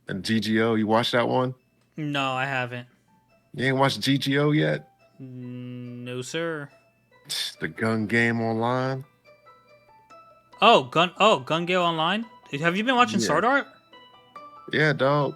And GGO, you watched that one? No, I haven't. You ain't watched GGO yet? No, sir. The gun game online? Gun Gale Online. Have you been watching Yeah. Sword Art? Yeah, dog.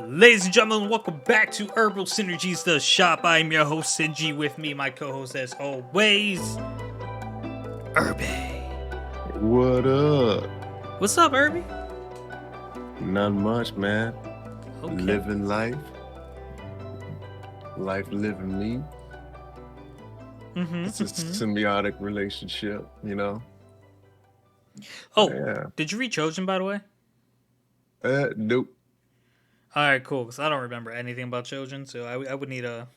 Ladies and gentlemen, welcome back to Herbal Synergies, the shop. I'm your host, Sinji. With me, my co-host, as always, Irby. What up? What's up, Irby? Not much, man. Okay. Living life. Life living me. It's a Mm-hmm. symbiotic relationship, you know? Oh, Yeah. did you read Trojan, by the way? Nope. All right, cool. Because I don't remember anything about Trojan, so I would need a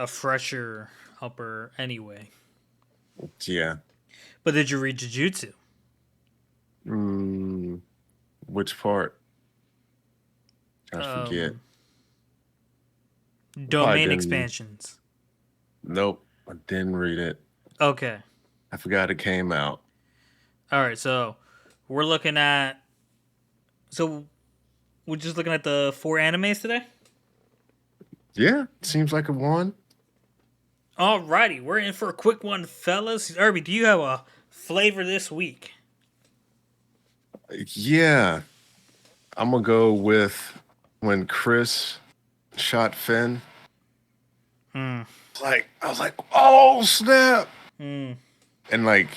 fresher upper anyway. Yeah. But did you read Jujutsu? Mm, which part? I forget. Um, Probably Domain didn't. expansions. Nope. I didn't read it. Okay. I forgot it came out. All right, so we're looking at. So we're just looking at the four animes today? Yeah, seems like a one. Alrighty, we're in for a quick one, fellas. Irby, do you have a flavor this week? Yeah. I'm gonna go with when Chris shot Finn. Hmm. Like I was like, oh snap. Hmm. And like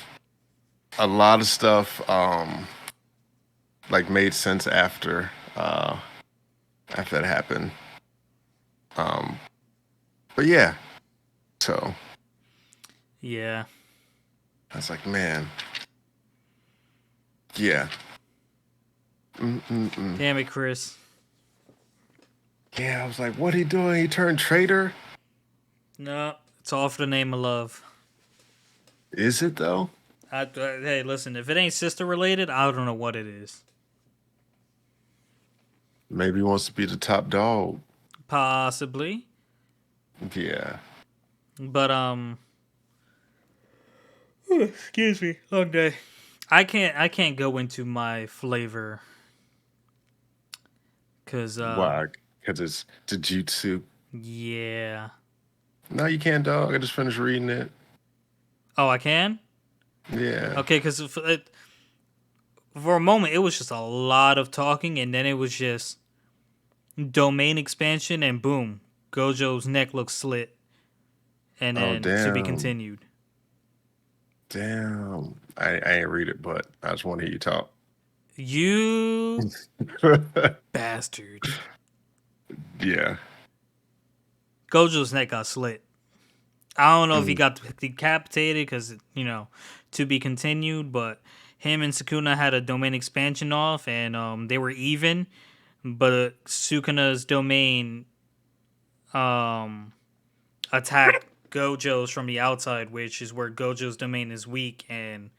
a lot of stuff like made sense after that happened. Um but yeah. So Yeah. I was like, man, yeah. Mm-mm-mm. Damn it, Chris. Yeah, I was like, what he doing? He turned traitor? No, it's all for the name of love. Is it though? Hey, listen, if it ain't sister related, I don't know what it is. Maybe he wants to be the top dog. Possibly. Yeah. But, excuse me, long day. I can't go into my flavor because Why? Because it's Jujutsu. yeah. No, you can't, dog. I just finished reading it. Oh, I can. Yeah. Okay, because for a moment it was just a lot of talking, and then it was just domain expansion, and boom, Gojo's neck looks slit, and Oh, then to be damn. continued. Damn. I ain't read it, but I just want to hear you talk. You bastard. Yeah. Gojo's neck got slit. I don't know if he Mm, got decapitated because, to be continued, but him and Sukuna had a domain expansion off, and they were even, but Sukuna's domain um, attacked Gojo's from the outside, which is where Gojo's domain is weak, and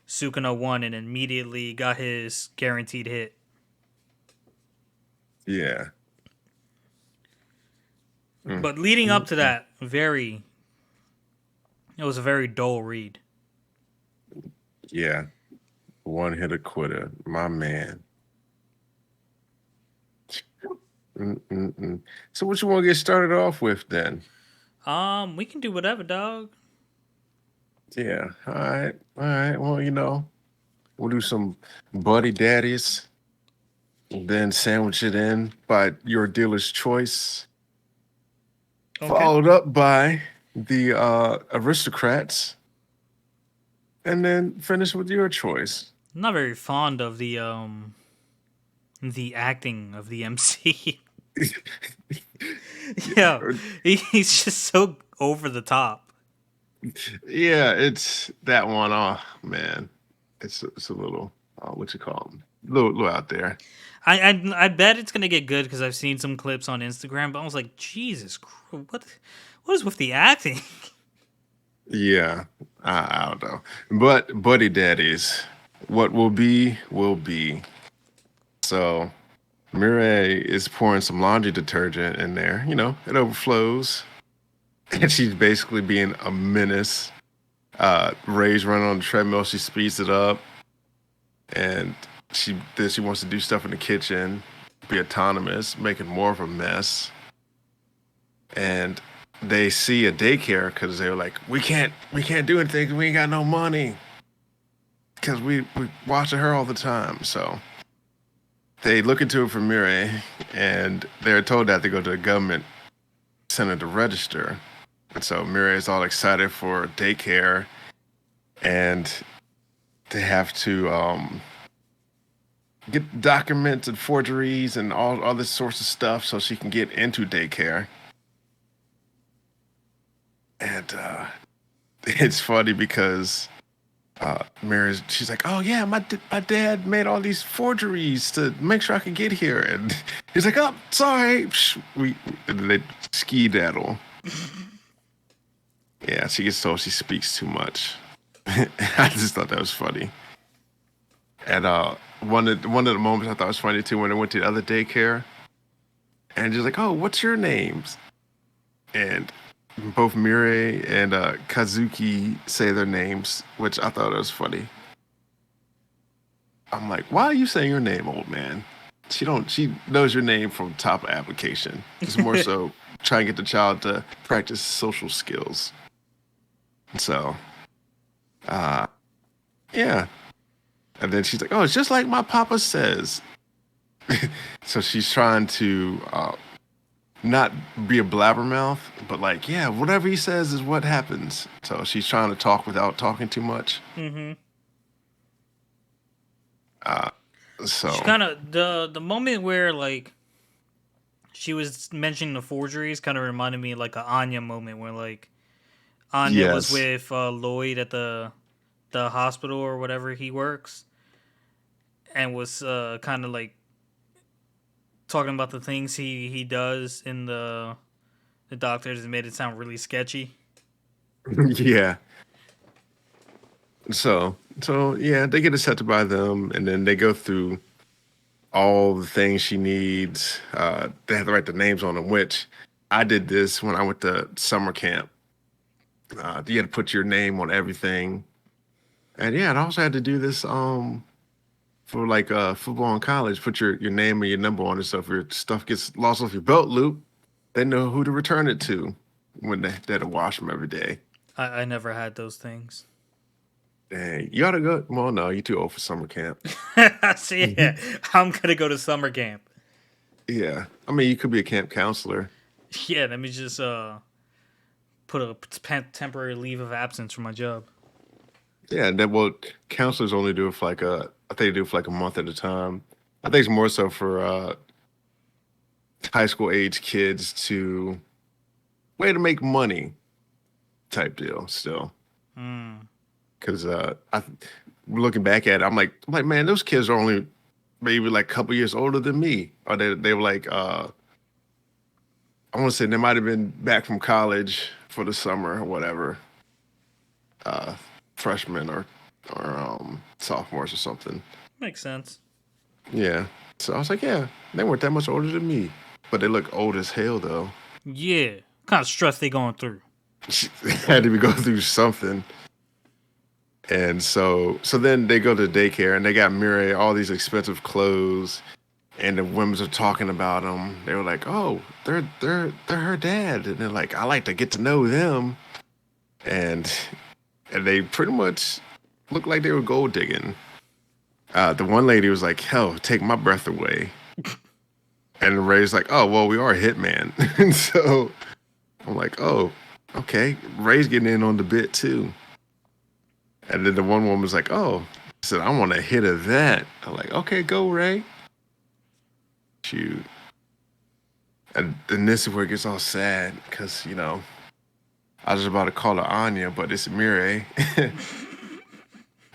Sukuna won and immediately got his guaranteed hit. yeah. Mm, But leading up to mm. that, it was a very dull read. Yeah. One hit quitter. My man. Mm-mm-mm. So what you want to get started off with then? We can do whatever, dog. Yeah. All right. All right. Well, we'll do some buddy daddies, and then sandwich it in by your dealer's choice, Okay. followed up by the aristocrats, and then finish with your choice. I'm not very fond of the acting of the MC. Yeah, he's just so over the top. Yeah, it's that one. Oh man, it's a little what you call them, little out there. I bet it's gonna get good because I've seen some clips on Instagram. But I was like, Jesus, what is with the acting? Yeah, I don't know, but buddy daddies, what will be will be. So Mireille is pouring some laundry detergent in there. It overflows, and she's basically being a menace. Ray's running on the treadmill. She speeds it up, and she wants to do stuff in the kitchen, be autonomous, making more of a mess. And they see a daycare because they were like, we can't do anything 'cause we ain't got no money because we watching her all the time. So they look into it for Mireille, and they're told that they go to the government center to register. And so Mireille is all excited for daycare, and they have to get documents and forgeries and all other sorts of stuff so she can get into daycare. And it's funny because she's like, "Oh yeah, my dad made all these forgeries to make sure I could get here," and he's like, "Oh, sorry." And then they ski-daddle. Yeah, she gets told she speaks too much. I just thought that was funny. And one of the moments I thought was funny too when I went to the other daycare, and she's like, "Oh, what's your names?" And both Mireille and Kazuki say their names, which I thought was funny. I'm like, "Why are you saying your name, old man?" She don't. She knows your name from top of application. It's more so trying to get the child to practice social skills. So, uh, yeah. And then she's like, "Oh, it's just like my papa says." So she's trying to not be a blabbermouth, but like, yeah, whatever he says is what happens. So she's trying to talk without talking too much. Mm-hmm. Uh, She so kind of the moment where like she was mentioning the forgeries kind of reminded me of, like, a Anya moment where like Anya was yes, with Lloyd at the hospital or whatever he works, and was kind of like talking about the things he does in the doctors, and made it sound really sketchy. yeah. So yeah, they get accepted by them, and then they go through all the things she needs. They have to write the names on them, which I did this when I went to summer camp. You had to put your name on everything, and yeah, I also had to do this for like football in college. Put your name and your number on it, so if your stuff gets lost off your belt loop, they know who to return it to when they had to wash them every day. I never had those things. Dang, you ought to go. Well, no, you're too old for summer camp. So yeah, I'm gonna go to summer camp. Yeah, I mean, you could be a camp counselor. Yeah, let me just put a temporary leave of absence from my job. Yeah, that well, counselors only do it for like I think they do it for like a month at a time. I think it's more so for high school age kids to way to make money type deal still. Hmm. Because looking back at it, I'm like, man, those kids are only maybe like a couple years older than me, or they were like, I want to say they might have been back from college for the summer or whatever, uh, freshmen or sophomores or something. Makes sense. Yeah. So I was like, yeah, they weren't that much older than me, but they look old as hell though. Yeah, kind of stress they going through. Had to be go through something. And so then they go to daycare and they got Mireille all these expensive clothes, and the women are talking about them. They were like, "Oh, they're her dad," and they're like, "I like to get to know them," and and they pretty much looked like they were gold digging. The one lady was like, "Hell, take my breath away," and Ray's like, "Oh, well, we are a hitman," and so I'm like, "Oh, okay." Ray's getting in on the bit too. And then the one woman was like, "Oh," said, "I want a hit of that." I'm like, "Okay, go, Ray." Shoot. And then this is where it gets all sad because, I was about to call her Anya, but it's Mireille.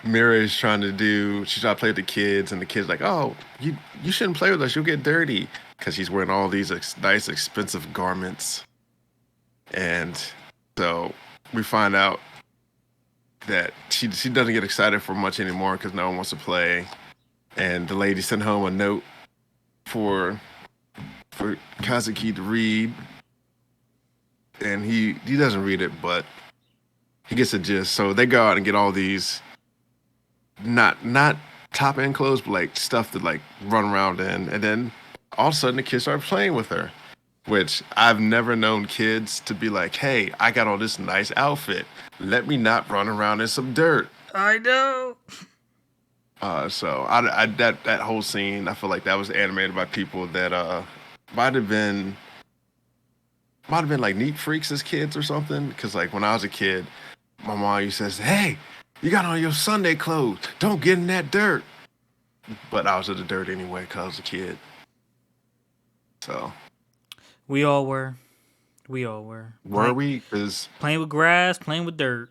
Mireille's she's trying to play with the kids, and the kids like, "Oh, you shouldn't play with us. You'll get dirty." Because he's wearing all these nice, expensive garments. And so we find out that she doesn't get excited for much anymore because no one wants to play. And the lady sent home a note for Kazuki to read, and he doesn't read it, but he gets a gist. So they go out and get all these not top end clothes, but like stuff to like run around in, and then all of a sudden the kids start playing with her. Which I've never known kids to be like, "Hey, I got all this nice outfit. Let me not run around in some dirt." I know. So I that whole scene, I feel like that was animated by people that might have been might have been like neat freaks as kids or something. Because like when I was a kid, my mom used to say, "Hey, you got on your Sunday clothes. Don't get in that dirt." But I was in the dirt anyway because I was a kid. So We all were. We all were. were we? Because Playing with grass, playing with dirt.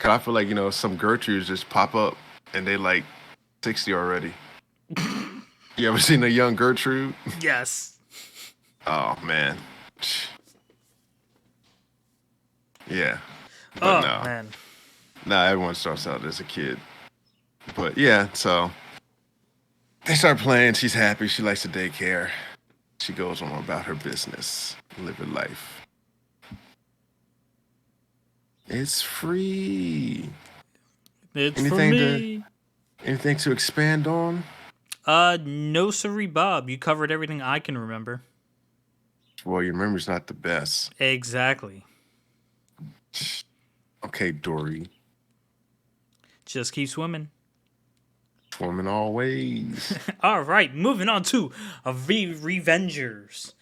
I feel like some Gertrudes just pop up and they like 60 already. You ever seen a young Gertrude? Yes. Oh man. Yeah. But Oh no. man. Nah, everyone starts out as a kid. But yeah, so they start playing. She's happy. She likes the daycare. She goes on about her business, live her life. It's free. It's for Anything to me. anything to expand on? No siree, Bob. You covered everything I can remember. Well, your memory's not the best. Exactly. Okay, Dory. Just keep swimming. Swimming always. All right, moving on to Revengers.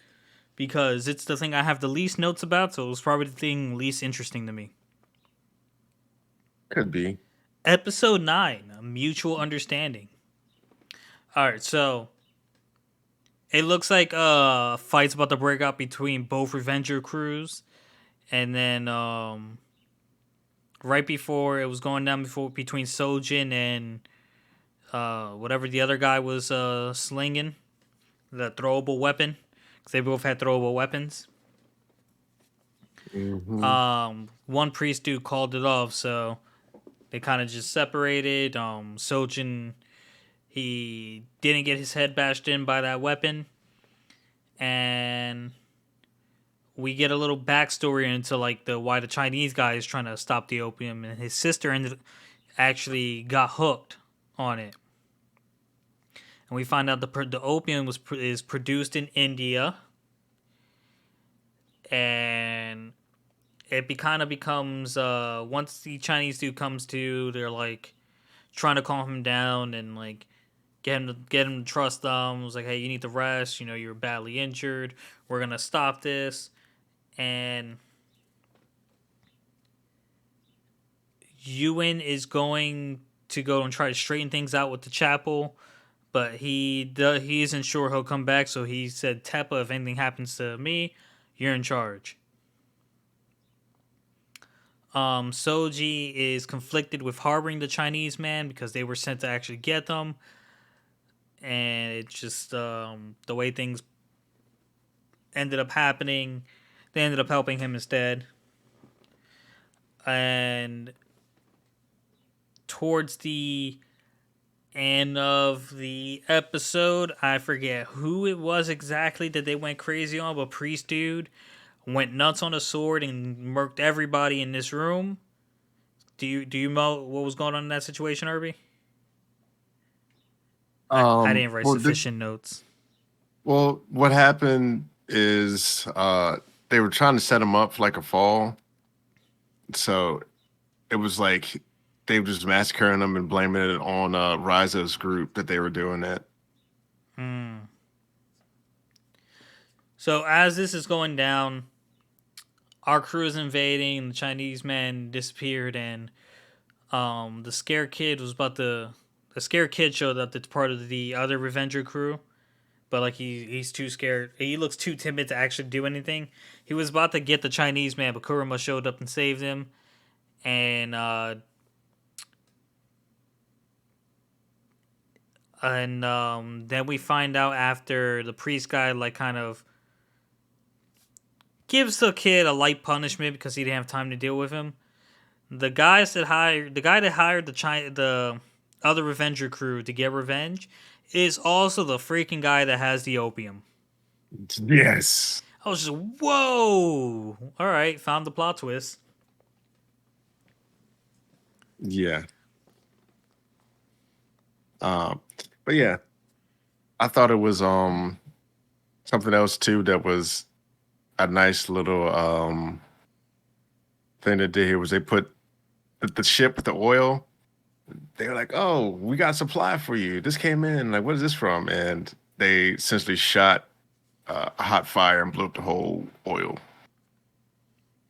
Because it's the thing I have the least notes about, so it was probably the thing least interesting to me. Could be. Episode 9, A Mutual Understanding. Alright, so it looks like fights about to break out between both Revenger crews. And then right before it was going down between Sojin and whatever the other guy was slinging, the throwable weapon. Because they both had throwable weapons. Mm-hmm. One priest dude called it off, so they kind of just separated. Sojin, he didn't get his head bashed in by that weapon, and we get a little backstory into like the why the Chinese guy is trying to stop the opium, and his sister actually got hooked on it, and we find out the opium is produced in India, and it kind of becomes once the Chinese dude comes to, they're like trying to calm him down and like get him to trust them. It was like, hey, you need to rest. You're badly injured. We're gonna stop this. And Ewan is going to go and try to straighten things out with the chapel, but he isn't sure he'll come back. So he said, Teppa, if anything happens to me, you're in charge. Soji is conflicted with harboring the Chinese man because they were sent to actually get them, and it's just the way things ended up happening. They ended up helping him instead, and towards the end of the episode, I forget who it was exactly that they went crazy on, but priest dude went nuts on a sword and murked everybody in this room. Do you know what was going on in that situation, Irby? I didn't write Well, sufficient notes. what happened is they were trying to set him up for like a fall. So it was like they were just massacring him and blaming it on Rizo's group that they were doing that. So as this is going down, our crew is invading. The Chinese man disappeared, and the scared kid was about to. The scared kid showed up. That's part of the other Revenger crew, but like he's too scared. He looks too timid to actually do anything. He was about to get the Chinese man, but Kurama showed up and saved him, and then we find out after the priest guy like kind of gives the kid a light punishment because he didn't have time to deal with him. The guy that hired the other Revenger crew to get revenge is also the freaking guy that has the opium. Yes. I was just, whoa! All right, found the plot twist. Yeah. Um, but yeah, I thought it was something else too that was a nice little thing they did here was they put the ship with the oil. They were like, "Oh, we got supply for you. This came in. Like, what is this from?" And they essentially shot a hot fire and blew up the whole oil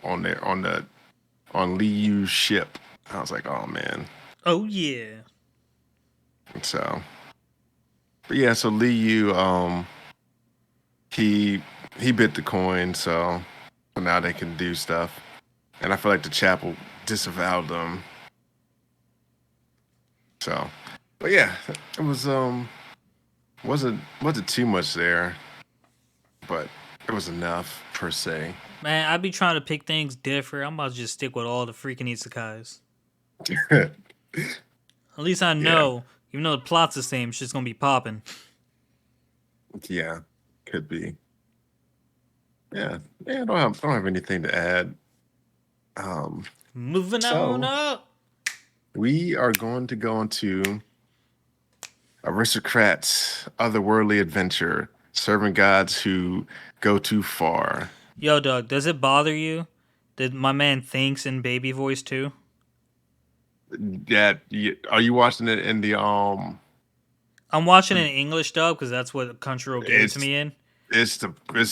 on there on Lee Yu's ship. I was like, "Oh man." Oh yeah. So, but yeah, so Lee Yu, he he bit the coin, so now they can do stuff. And I feel like the chapel disavowed them. So, but yeah, it was wasn't too much there, but it was enough per se. Man, I be trying to pick things different. I'm about to just stick with all the freaking isekais. At least I Yeah, know, even though the plot's the same, shit's gonna be popping. yeah, could be. Yeah, yeah. I don't have anything to add. Um, Moving on so up. we are going to go into aristocrats, otherworldly adventure, serving gods who go too far. Yo, Doug, does it bother you that my man thinks in baby voice too? Are you watching it in the I'm watching it in English dub because that's what Crunchyroll gave it to It's me in. it's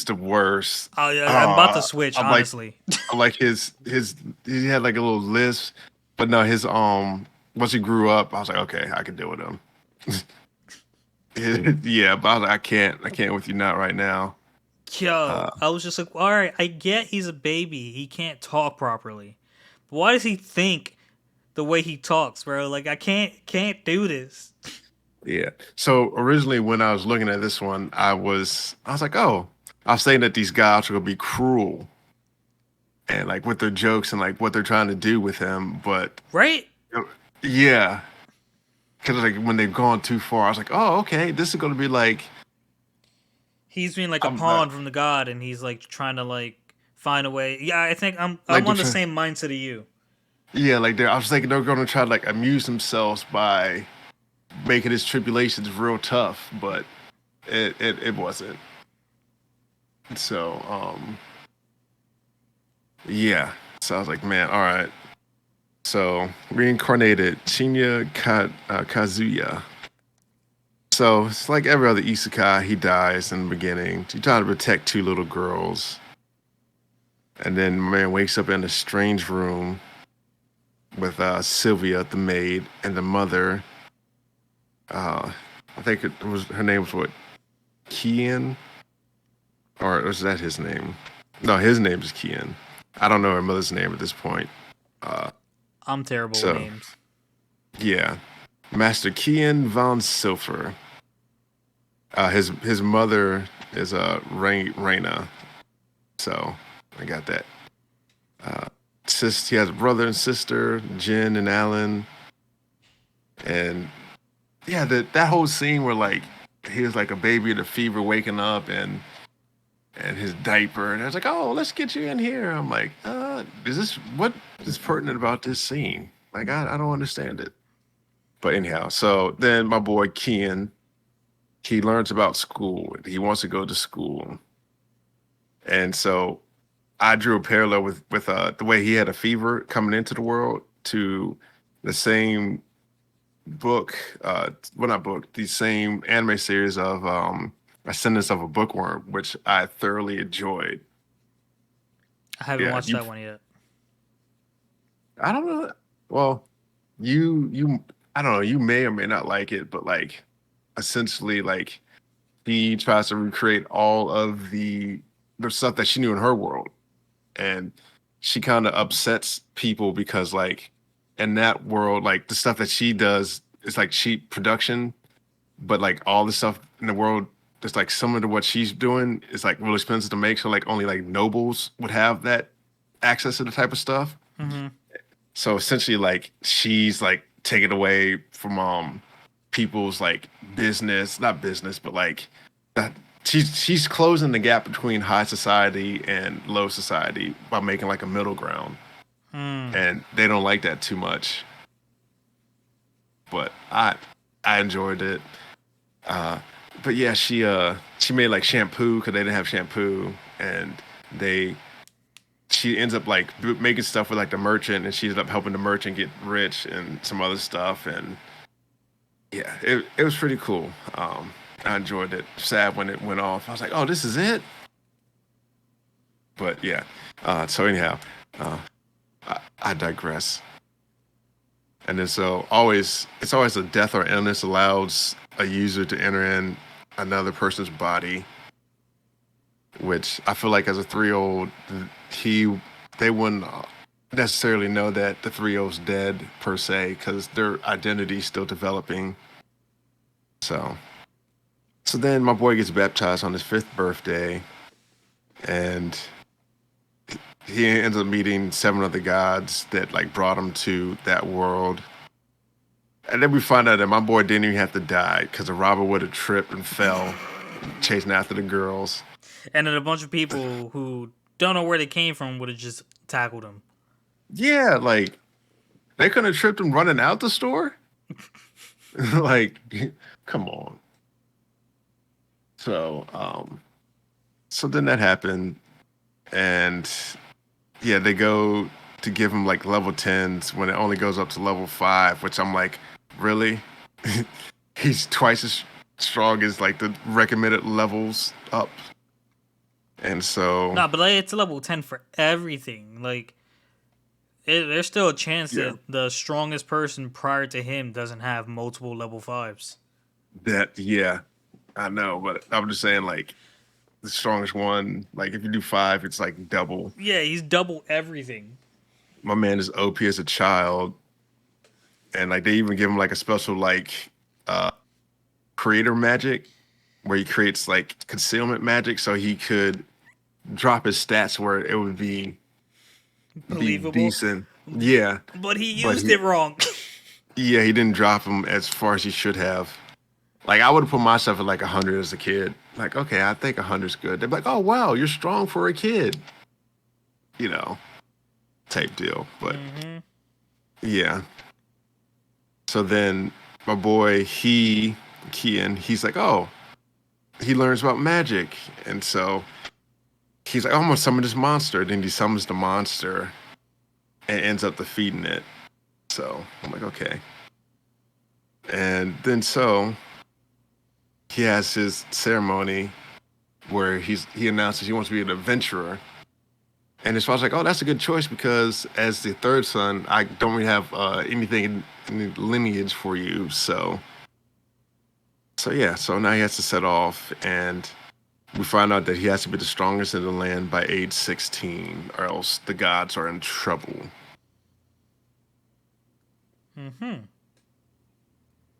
the worst. I'm about to switch, I'm like honestly. I'm like his he had like a little lisp, but no, his once he grew up, I was like, okay, I can deal with him. Yeah, but I was like, I can't with you not right now. Yo, Uh, I was just like, all right, I get he's a baby. He can't talk properly. But why does he think the way he talks, bro? Like, I can't do this. yeah. So originally, when I was looking at this one, I was like, oh, I was saying that these guys are gonna be cruel and like with their jokes and like what they're trying to do with him, but Right? yeah, because like when they've gone too far, I was like, oh, okay, this is gonna be like He's being like a I'm pawn from the god, and he's like trying to like find a way. Yeah, I think like I'm they're on the trying, same mindset of you. yeah, like I was thinking they're gonna try to like amuse themselves by making his tribulations real tough, but it wasn't. So yeah, so I was like, man, all right. So reincarnated Shinya Kazuya. So it's like every other isekai, he dies in the beginning. He trying to protect two little girls, and then my man wakes up in a strange room with Sylvia, the maid, and the mother. Uh, I think it was her name was what Kian, or was that his name? No, his name is Kian. I don't know her mother's name at this point. Uh, I'm terrible with so names. yeah, Master Kian von Silfer. His mother is Raina. So I got that. Uh, he has a brother and sister, Jen and Alan, and yeah, that whole scene where like he was like a baby in a fever waking up and his diaper, and I was like, oh, let's get you in here. I'm like, is this what is pertinent about this scene? Like, I don't understand it. But anyhow, so then my boy Kian, he learns about school. He wants to go to school, and so I drew a parallel with the way he had a fever coming into the world to the same book, well not book, the same anime series of Ascendance of a Bookworm, which I thoroughly enjoyed. I haven't Yeah, watched that one yet. I don't know. Well, you I don't know. You may or may not like it, but like essentially, like he tries to recreate all of the stuff that she knew in her world, and she kind of upsets people because like in that world, like the stuff that she does is like cheap production, but like all the stuff in the world that's like similar to what she's doing is like really expensive to make. So like only like nobles would have that access to the type of stuff. Hmm. So essentially, like she's like taken away from people's like business, not business, but like that she's closing the gap between high society and low society by making like a middle ground. Hmm. And they don't like that too much. But I enjoyed it. Uh, but yeah, she made like shampoo because they didn't have shampoo, and they she ends up like making stuff with like the merchant, and she ends up helping the merchant get rich and some other stuff, and yeah, it was pretty cool. I enjoyed it. Sad when it went off. I was like, oh, this is it. But yeah. So anyhow, uh, I digress. And then so always it's always a death or illness allows a user to enter in another person's body, which I feel like as a 3-year-old, he they wouldn't necessarily know that the 3-year-old's dead per se because their identity's still developing. So so then my boy gets baptized on his fifth birthday, and he ends up meeting seven other gods that like brought him to that world. And then we find out that my boy didn't even have to die because a robber would have tripped and fell chasing after the girls. And then a bunch of people who don't know where they came from would have just tackled him. Yeah, like they couldn't have tripped him running out the store. Like, come on. So, so then that happened, and yeah, they go to give him like level 10s when it only goes up to level 5, which I'm like, really? He's twice as strong as like the recommended levels up. And so, No, but like, it's level 10 for everything. Like, there's still a chance yeah, that the strongest person prior to him doesn't have multiple level 5s. yeah, I know, but I'm just saying, like, the strongest one, like, if you do 5, it's like double. Yeah, he's double everything. My man is OP as a child, and like, they even give him like a special, like, uh, creator magic where he creates like concealment magic so he could drop his stats where it would be Believable. decent. Yeah, But he but used it wrong. yeah, he didn't drop them as far as he should have. Like I would have put myself at like 100 as a kid. Like, okay, I think 100's good. They're like, oh wow, you're strong for a kid, you know, type deal. But Hmm. yeah. So then my boy, Kian, he's like, oh, he learns about magic, and so he's like, oh, I'm gonna summon this monster. Then he summons the monster and ends up defeating it. So I'm like, okay. And then so he has his ceremony where he announces he wants to be an adventurer. And his father's like, oh, that's a good choice because as the third son, I don't really have anything in the lineage for you. So yeah, so now he has to set off, and we find out that he has to be the strongest in the land by age 16, or else the gods are in trouble. Hmm.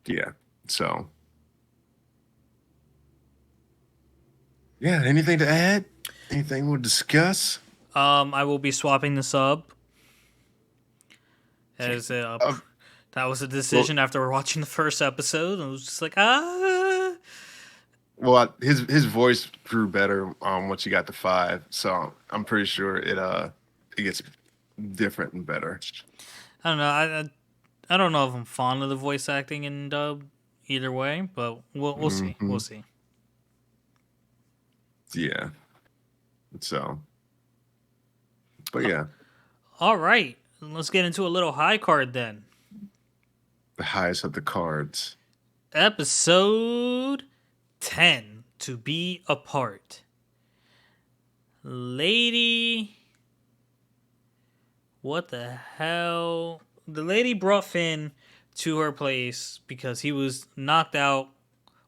Yeah. So yeah, anything to add? Anything we'll discuss? I will be swapping the sub as Uh, that was a well, decision after watching the first episode. I was just like, ah. his voice grew better once he got to 5, so I'm pretty sure it gets different and better. I don't know. I don't know if I'm fond of the voice acting in dub either way, but we'll see. Hmm. We'll see. Yeah. So, but yeah, All right, let's get into a little high card then. the highest of the cards. Episode 10, To Be Apart. Lady, what the hell? The lady brought Finn to her place because he was knocked out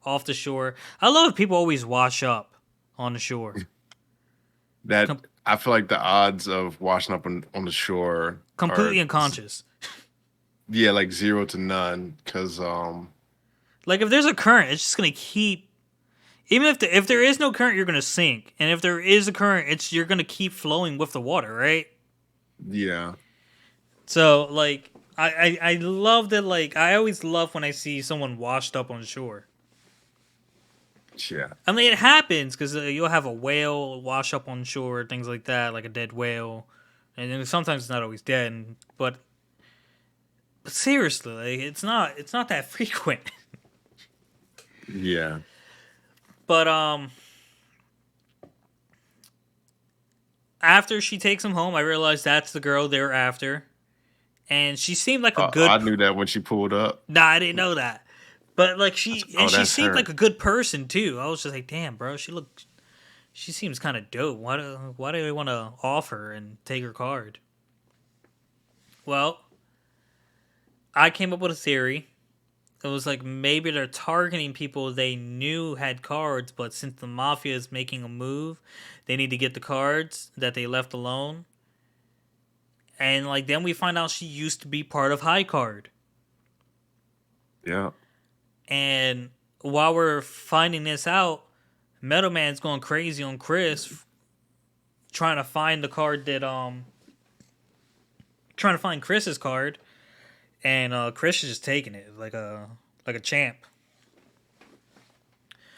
off the shore. I love people always wash up on the shore. That Com- I feel like the odds of washing up on the shore are completely unconscious. yeah, like 0 to none. Because Like if there's a current, it's just gonna keep. Even if there is no current, you're gonna sink, and if there is a current, you're gonna keep flowing with the water, right? yeah, So like I love that. Like I always love when I see someone washed up on shore. Yeah. I mean, it happens because you'll have a whale wash up on shore, things like that, like a dead whale, and then sometimes it's not always dead. But seriously, like, it's not that frequent. Yeah. But after she takes him home, I realized that's the girl they were after, and she seemed like a I good. knew that when she pulled up. Nah, I didn't know that. But like Oh, she that's seemed like her. a good person too. I was just like, damn, bro, she seems kind of dope. Why do they want to offer and take her card? Well, I came up with a theory. It was like maybe they're targeting people they knew had cards, but since the mafia is making a move, they need to get the cards that they left alone. And like then we find out she used to be part of High Card. Yeah. And while we're finding this out, Metal Man's going crazy on Chris, trying to find the card that trying to find Chris's card, and Chris is just taking it like a champ.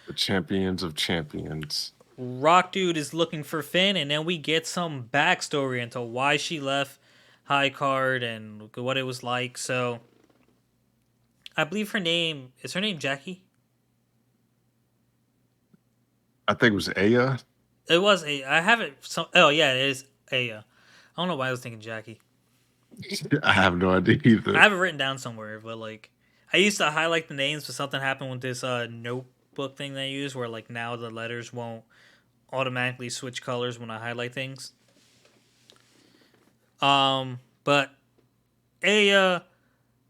The champions of champions. Rock Dude is looking for Finn, and then we get some backstory into why she left High Card and what it was like. So I believe her name Jackie. I think it was Aya. It was a I have it. Oh yeah, it is Aya. I don't know why I was thinking Jackie. I have no idea I either. have it written down somewhere, but like I used to highlight the names, but something happened with this notebook thing they use, where like now the letters won't automatically switch colors when I highlight things. But Aya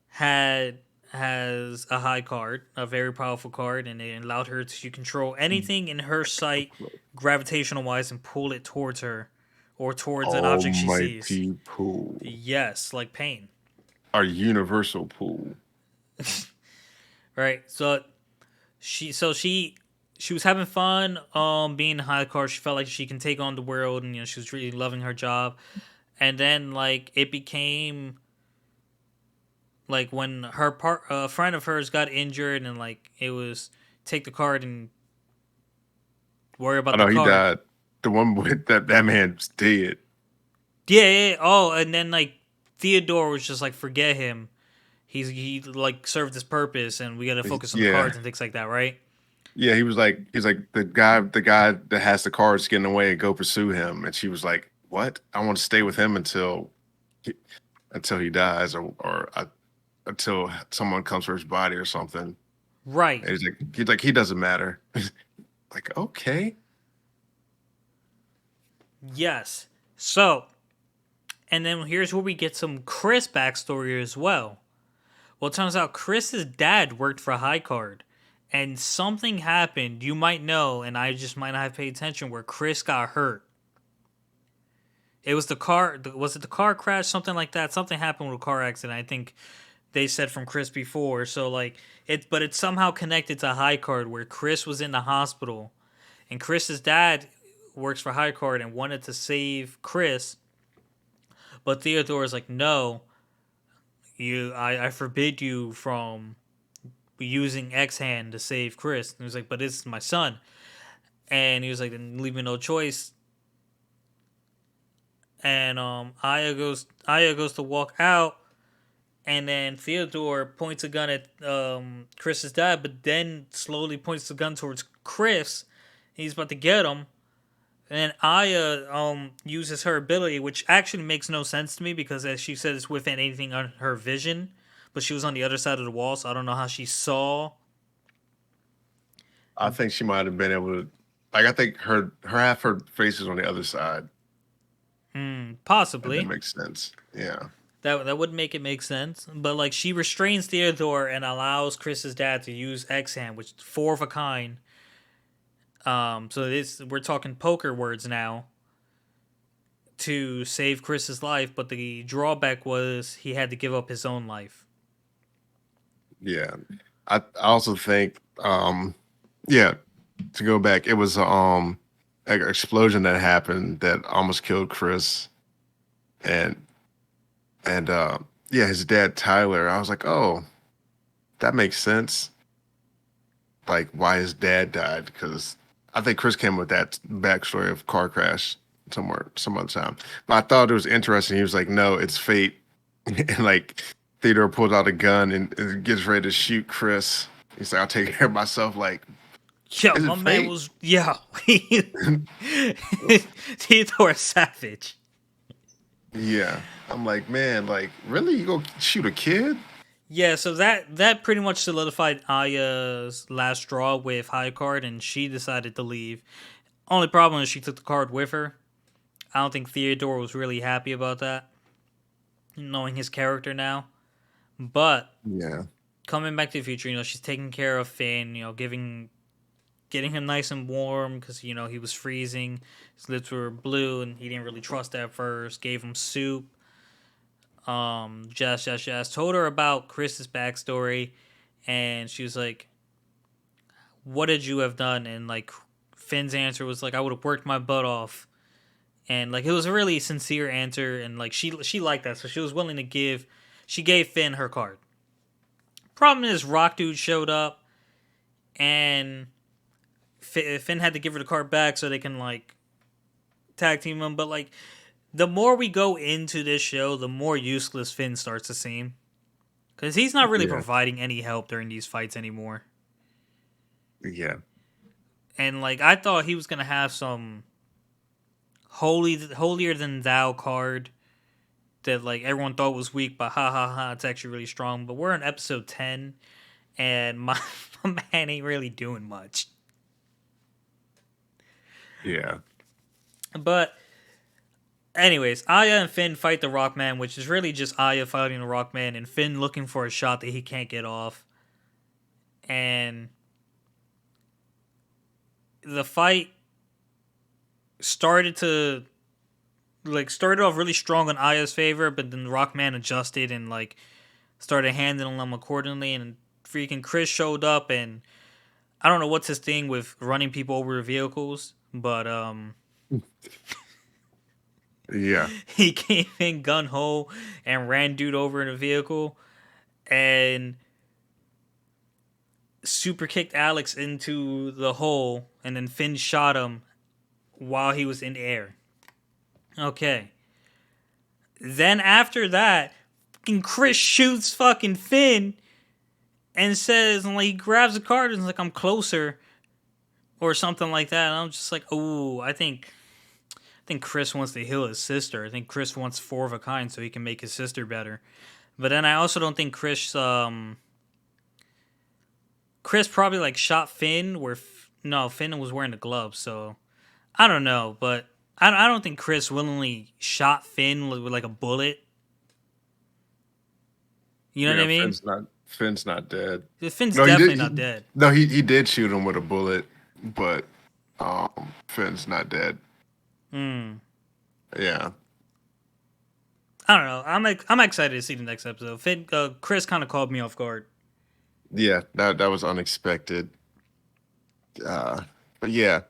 had has a high card, a very powerful card, and it allowed her to control anything in her sight, gravitational wise, and pull it towards her or towards an object she sees. Almighty pool. Yes, like pain. Our universal pool. Right. So she was having fun being a high card. She felt like she can take on the world, and she was really loving her job. And then like it became like when a friend of hers got injured, and like it was take the card and worry I about the know he card. died. The one with that man's dead. Yeah, yeah, yeah. Oh, and then like Theodore was just like forget him. He like served his purpose, and we got to focus on the Yeah. cards and things like that, right? Yeah, he's like the guy that has the cards getting away and go pursue him. And she was like, "What? I want to stay with him he, until he dies or until someone comes for his body or something." Right. And he's like he doesn't matter. Like, okay. Yes. So, and then here's where we get some Chris backstory as well. Well, it turns out Chris's dad worked for High Card, and something happened. You might know, and I just might not have paid attention. Where Chris got hurt. It was the car. Was it the car crash? Something like that. Something happened with a car accident. I think they said from Chris before. So like but it's somehow connected to High Card, where Chris was in the hospital, and Chris's dad works for High Card and wanted to save Chris, but Theodore is like, no, I forbid you from using X hand to save Chris. And he was like, but this is my son. And he was like, then leave me no choice. And Aya goes to walk out, and then Theodore points a gun at Chris's dad, but then slowly points the gun towards Chris. He's about to get him. And Aya uses her ability, which actually makes no sense to me because, as she said, it's within anything on her vision. But she was on the other side of the wall, so I don't know how she saw. I think she might have been able to. Like, I think her half her face is on the other side. If that Possibly. makes sense. Yeah. That would make it make sense. But like she restrains Theodore and allows Chris's dad to use X hand, which is four of a kind. So this we're talking poker words now to save Chris's life, but the drawback was he had to give up his own life. Yeah. I also think yeah, to go back, it was like an explosion that happened that almost killed Chris and and yeah, his dad Tyler. I was like, oh, that makes sense. Like why his dad died because I think Chris came with that backstory of car crash somewhere some other time. But I thought it was interesting. He was like, no, it's fate, and like Theodore pulls out a gun and gets ready to shoot Chris. He's like, I'll take care of myself. Like, Yo, is my it man fate? was yo. Theodore Savage. Yeah. I'm like, man, like, really? You go shoot a kid? Yeah, so that pretty much solidified Aya's last straw with High Card, and she decided to leave. Only problem is she took the card with her. I don't think Theodore was really happy about that, knowing his character now. But Yeah. coming back to the future, she's taking care of Finn, getting him nice and warm because he was freezing. His lips were blue, and he didn't really trust that at first. Gave him soup. Jazz. Told her about Chris's backstory, and she was like, "What did you have done?" And like Finn's answer was like, "I would have worked my butt off." And like it was a really sincere answer, and like she liked that, so she was willing to give. She gave Finn her card. Problem is, Rock Dude showed up, and Finn had to give her the card back so they can like tag team him. But like the more we go into this show, the more useless Finn starts to seem because he's not really Yeah. providing any help during these fights anymore. Yeah. And like I thought he was gonna have some holier than thou card that like everyone thought was weak, but ha ha ha, it's actually really strong. But we're in episode 10, and my man ain't really doing much. Yeah. But anyways, Aya and Finn fight the Rockman, which is really just Aya fighting the Rockman and Finn looking for a shot that he can't get off. And the fight started to started off really strong in Aya's favor, but then the Rockman adjusted and like started handling them accordingly. And freaking Chris showed up, and I don't know what's his thing with running people over vehicles, but Yeah. he came in gun ho and ran dude over in a vehicle and super kicked Alex into the hole, and then Finn shot him while he was in the air. Okay. Then after that, fucking Chris shoots fucking Finn and says, and like he grabs the card and is like, I'm closer or something like that. And I'm just like, oh, I think Chris wants to heal his sister. I think Chris wants four of a kind so he can make his sister better. But then I also don't think Chris probably like shot Finn where no, Finn was wearing the gloves, so I don't know, but I don't think Chris willingly shot Finn with like a bullet. You know what Yeah. I mean? Finn's not dead. Finn's No, he did. definitely not dead. No, he did shoot him with a bullet, but Finn's not dead. Hmm. Yeah. I don't know. I'm excited to see the next episode. Chris kind of called me off guard. Yeah, that was unexpected. Uh, but yeah,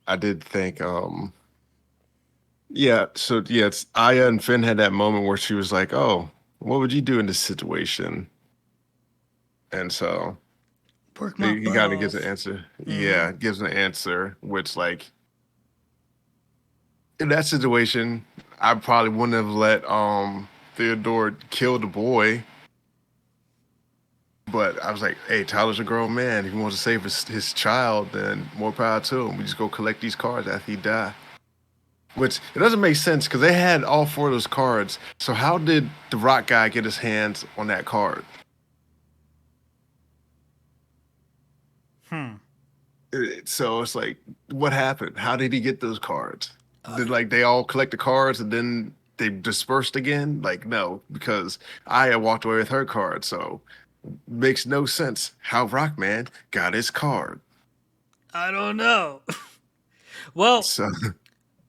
I did think yeah, so yeah, it's Aya and Finn had that moment where she was like, "Oh, what would you do in this situation?" And so Work my he butt kind of gives an off. answer. Hmm. Yeah, gives an answer, which like in that situation, I probably wouldn't have let Theodore kill the boy. But I was like, hey, Tyler's a grown man. If he wants to save his child, then more power to him. We just go collect these cards after he die. Which it doesn't make sense because they had all four of those cards. So how did the rock guy get his hands on that card? Hmm. So it's like, what happened? How did he get those cards? Uh, Did like they all collect the cards and then they dispersed again? Like no, because Aya walked away with her card. So makes no sense how Rockman got his card. I don't know. Well, So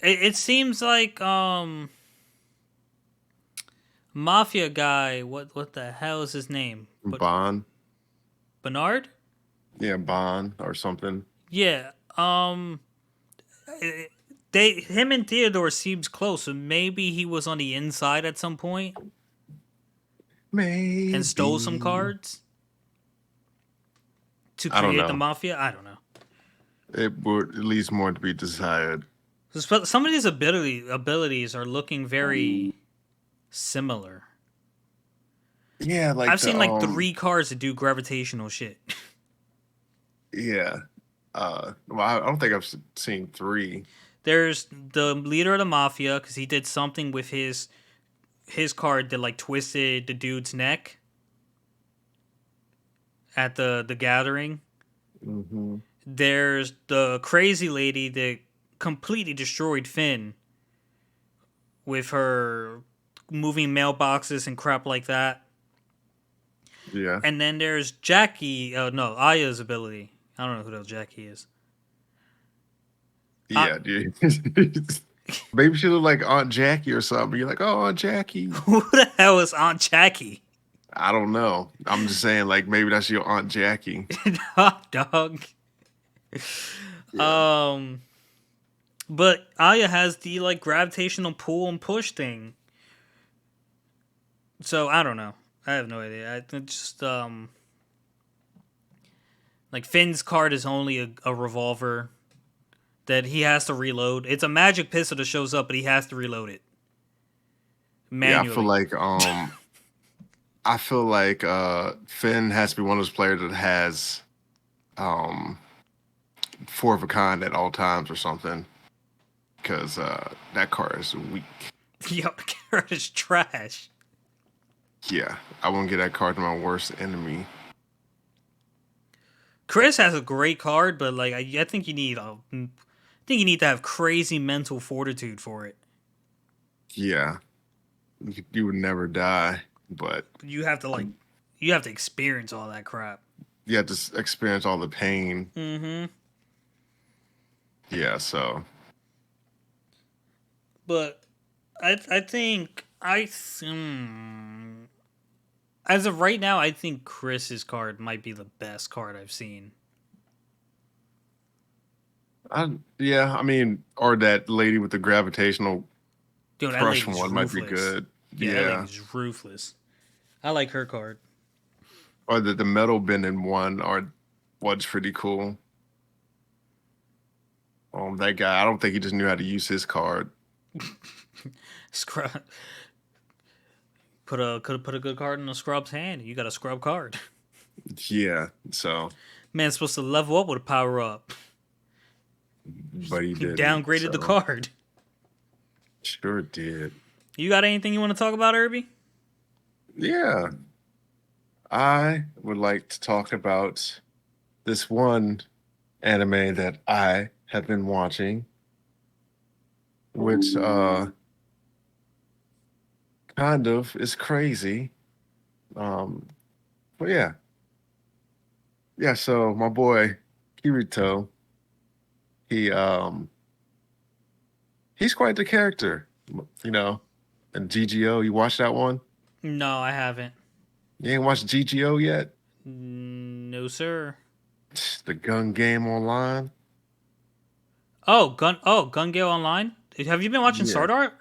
it seems like mafia guy. What the hell is his name? But Bond, Bernard? yeah, Bond or something. Yeah. Eh, they him and Theodore seems close, so maybe he was on the inside at some point. and stole some Maybe. cards to I don't create the know. mafia. I don't know. It would at least more to be desired. Some of these abilities are looking very similar. Yeah, like I've the seen like 3 cards that do gravitational shit. yeah. Well, I don't think I've seen three. There's the leader of the mafia because he did something with his card that like twisted the dude's neck at the gathering. Hmm. There's the crazy lady that completely destroyed Finn with her moving mailboxes and crap like that. Yeah. And then there's Jackie. No, Aya's ability. I don't know who the hell Jackie is. Yeah, dude. Maybe she look like Aunt Jackie or something. You're like, oh, Aunt Jackie. Who the hell is Aunt Jackie? I don't know. I'm just saying, like, maybe that's your Aunt Jackie. Hot dog. Yeah. Um, but Aya has the like gravitational pull and push thing. So I don't know. I have no idea. I just like Finn's card is only a revolver that he has to reload. It's a magic pistol that shows up, but he has to reload it Yeah, manually. I feel like Finn has to be one of those players that has um four of a kind at all times or something. Because that card is weak. Yo, the card is trash. Yeah. I won't get that card to my worst enemy. Chris has a great card, but like I think I think you need to have crazy mental fortitude for it. Yeah. You would never die, but You have to like you have to experience all that crap. you have to experience all the pain. Mm-hmm. Yeah, so But I think as of right now, I think Chris's card might be the best card I've seen. yeah, I mean, or that lady with the gravitational Dude, that crush lady's one might be ruthless. good. Yeah, that Yeah. lady's ruthless. I like her card. Or the metal bending one or was pretty cool. That guy, I don't think he just knew how to use his card. Scrub could put a good card in a scrub's hand. You got a scrub card. Yeah, so Man's supposed to level up with a power up. but he He didn't. downgraded the So card. sure did. You got anything you want to talk about, Irby? Yeah. I would like to talk about this one anime that I have been watching, which kind of is crazy. Um, but yeah, yeah. So my boy Kirito, he he's quite the character, you know. And GGO, you watched that one? No, I haven't. You ain't watched GGO yet? No, sir. The gun game online? Gun Gale Online. Have you been watching Yeah, Sword Art?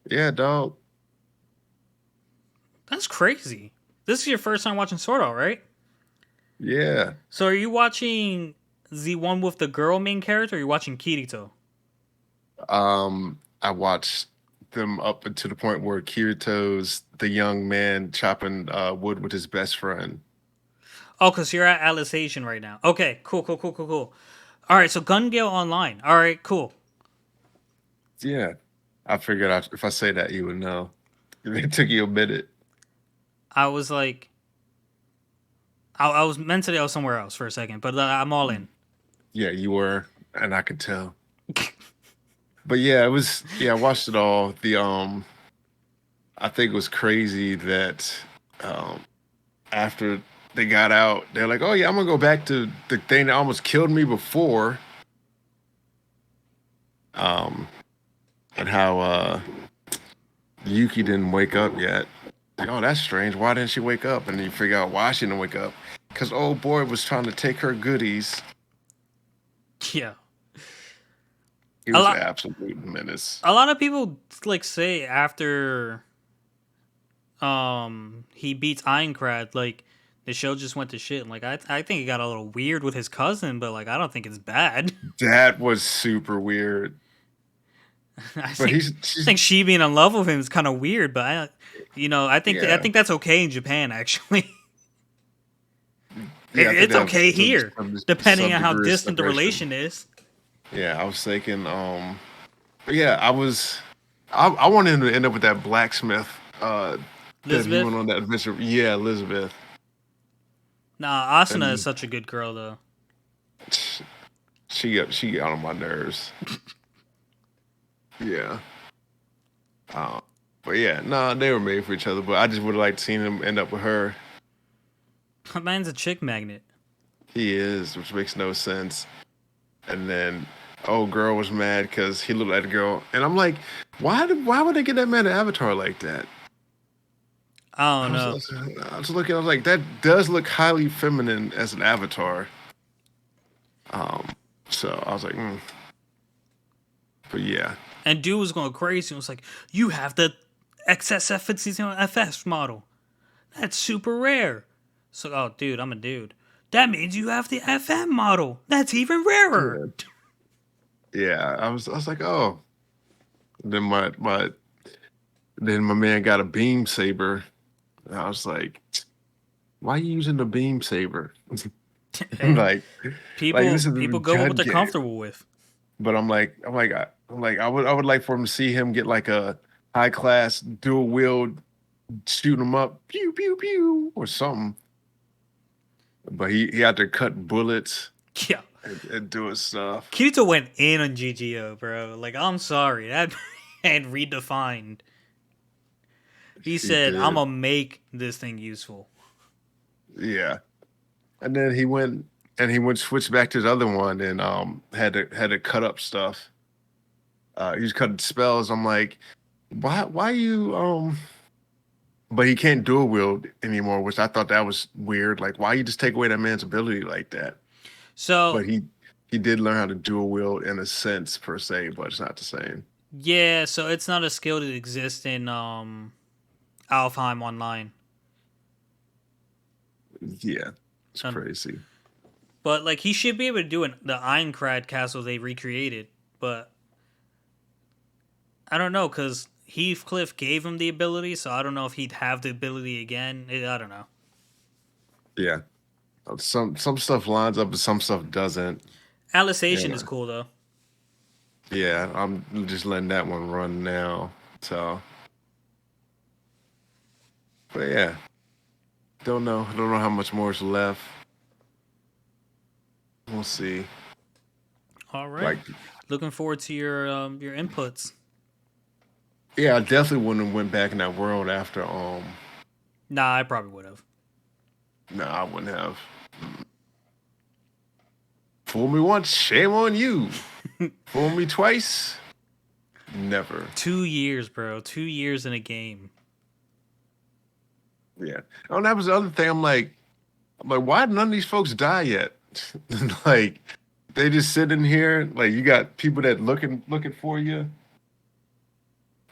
yeah, dog. That's crazy. This is your first time watching Sword Art, right? Yeah. So are you watching the one with the girl main character? Or are you watching Kirito? I watched them up to the point where Kirito's the young man chopping wood with his best friend. Oh, because you're at Alicization right now. Okay, cool. All right, so Gun Gale Online. All right, cool. Yeah, I figured if I say that, you would know. It took you a minute. I was like, I was mentally I was somewhere else for a second, but I'm all in. Yeah, you were, and I could tell. But yeah, it was. Yeah, I watched it all. I think it was crazy that um, after they got out, they're like, "Oh yeah, I'm gonna go back to the thing that almost killed me before." Um, and how Yuki didn't wake up yet. Like, oh, that's strange. Why didn't she wake up? And then you figure out why she didn't wake up. Because old boy was trying to take her goodies. Yeah, He a was an lot. absolute menace. A lot of people like say after he beats Aincrad, like the show just went to shit. And like I think it got a little weird with his cousin, but like I don't think it's bad. That was super weird. I But think she being in love with him is kind of weird, but I yeah, think that's okay in Japan actually. yeah. I think It's they have okay here, depending some on how degree of distant the separation. relation is. Yeah, I was thinking. But yeah, I wanted him to end up with that blacksmith. That he went Elizabeth, on that adventure. Yeah, Elizabeth. nah, Asuna is And such a good girl though. she got on my nerves. Yeah. Uh, but yeah, no, they were made for each other. But I just would have liked to seen him end up with her. That man's a chick magnet. He is, which makes no sense. And then old girl was mad because he looked like a girl, and I'm like, why would they get that man an avatar like that? I I don't was, I know. was, I was looking, I was like, that does look highly feminine as an avatar. Um, so I was like, but yeah, And dude was going crazy. He was like, "You have the XSFFS model. That's super rare." So, oh, dude, I'm a dude. That means you have the FM model. That's even rarer. yeah, yeah. I was like, oh. Then my man got a beam saber. And I was like, why are you using the beam saber? Hey, like, like people this is people a go with what gun they're game. comfortable with. But I would like for him to see him get like a high class dual wield, shoot him up, pew pew pew, or something. But he had to cut bullets Yeah, and do his stuff. Kirito went in on GGO, bro. Like, I'm sorry, that man redefined. He He said, "I'm did, gonna make this thing useful." yeah. And then he went switched back to his other one and had to cut up stuff. He was cutting spells. I'm like, why you but he can't dual wield anymore, which I thought that was weird. Like, why you just take away that man's ability like that? So But he did learn how to dual wield in a sense per se, but it's not the same. yeah, so it's not a skill that exists in Alfheim Online. Yeah, it's Um, crazy. but like he should be able to do the Aincrad castle they recreated, but I don't know because Heathcliff gave him the ability, so I don't know if he'd have the ability again. I don't know. Yeah, some stuff lines up, but some stuff doesn't. Alicization is Yeah, cool though. yeah. I'm just letting that one run now. So, but yeah, don't know how much more is left. We'll see. All right, Like, looking forward to your inputs. yeah, I definitely wouldn't have went back in that world after. Nah, I probably would have. No, I wouldn't have. Fool me once, shame on you. Fool me twice, never. 2 years, bro. 2 years in a game. Yeah. Oh, and that was the other thing. I'm like, why none of these folks die yet? Like, they just sit in here. Like, you got people that looking for you.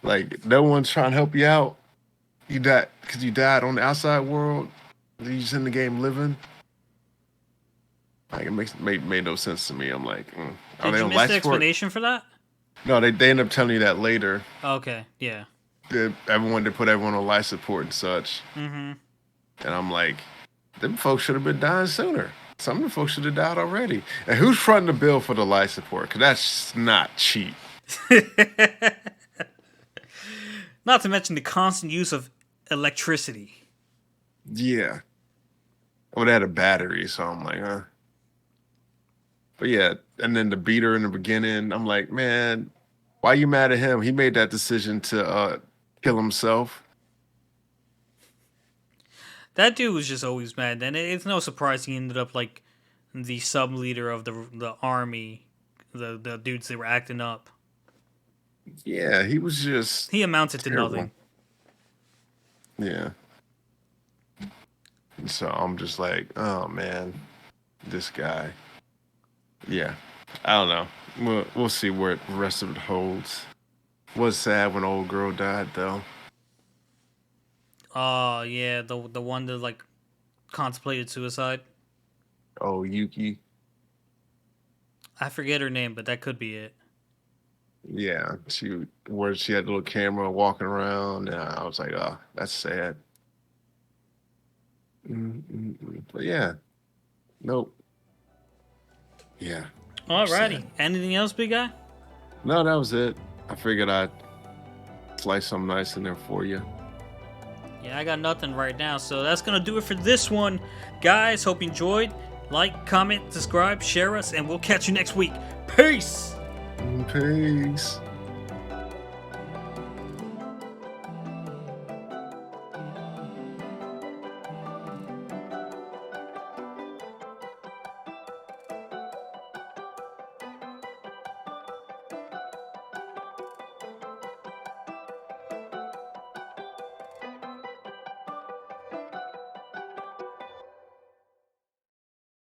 Like, no one's trying to help you out. You died because you died on the outside world. You just in the game living. Like, it made no sense to me. I'm like, are Did they you on miss the life support? explanation for that? No, they end up telling you that later. Okay, yeah. Everyone they put everyone on life support and such. Mm-hmm. And I'm like, them folks should have been dying sooner. Some of the folks should have died already. And who's fronting the bill for the life support? Because that's not cheap. Not to mention the constant use of electricity. Yeah. Well, they had a battery, so I'm like, But yeah, and then the beater in the beginning, I'm like, man, why you mad at him? He made that decision to kill himself. That dude was just always mad. And it's no surprise he ended up like the sub leader of the army, the dudes that were acting up. Yeah, he was just He amounted to terrible. nothing. Yeah. And so I'm just like, oh man, this guy. Yeah. I don't know. We'll see where the rest of it holds. Was sad when old girl died though. Oh yeah, the one that like contemplated suicide. Oh, Yuki. I forget her name, but that could be it. Yeah, where she had the little camera walking around. And I was like, oh, that's sad. But yeah, nope. Yeah, sad. Alrighty. Anything else, big guy? No, that was it. I figured I'd slice something nice in there for you. Yeah, I got nothing right now. So that's gonna do it for this one, guys. Hope you enjoyed. Like, comment, subscribe, share us, and we'll catch you next week. Peace. Peace.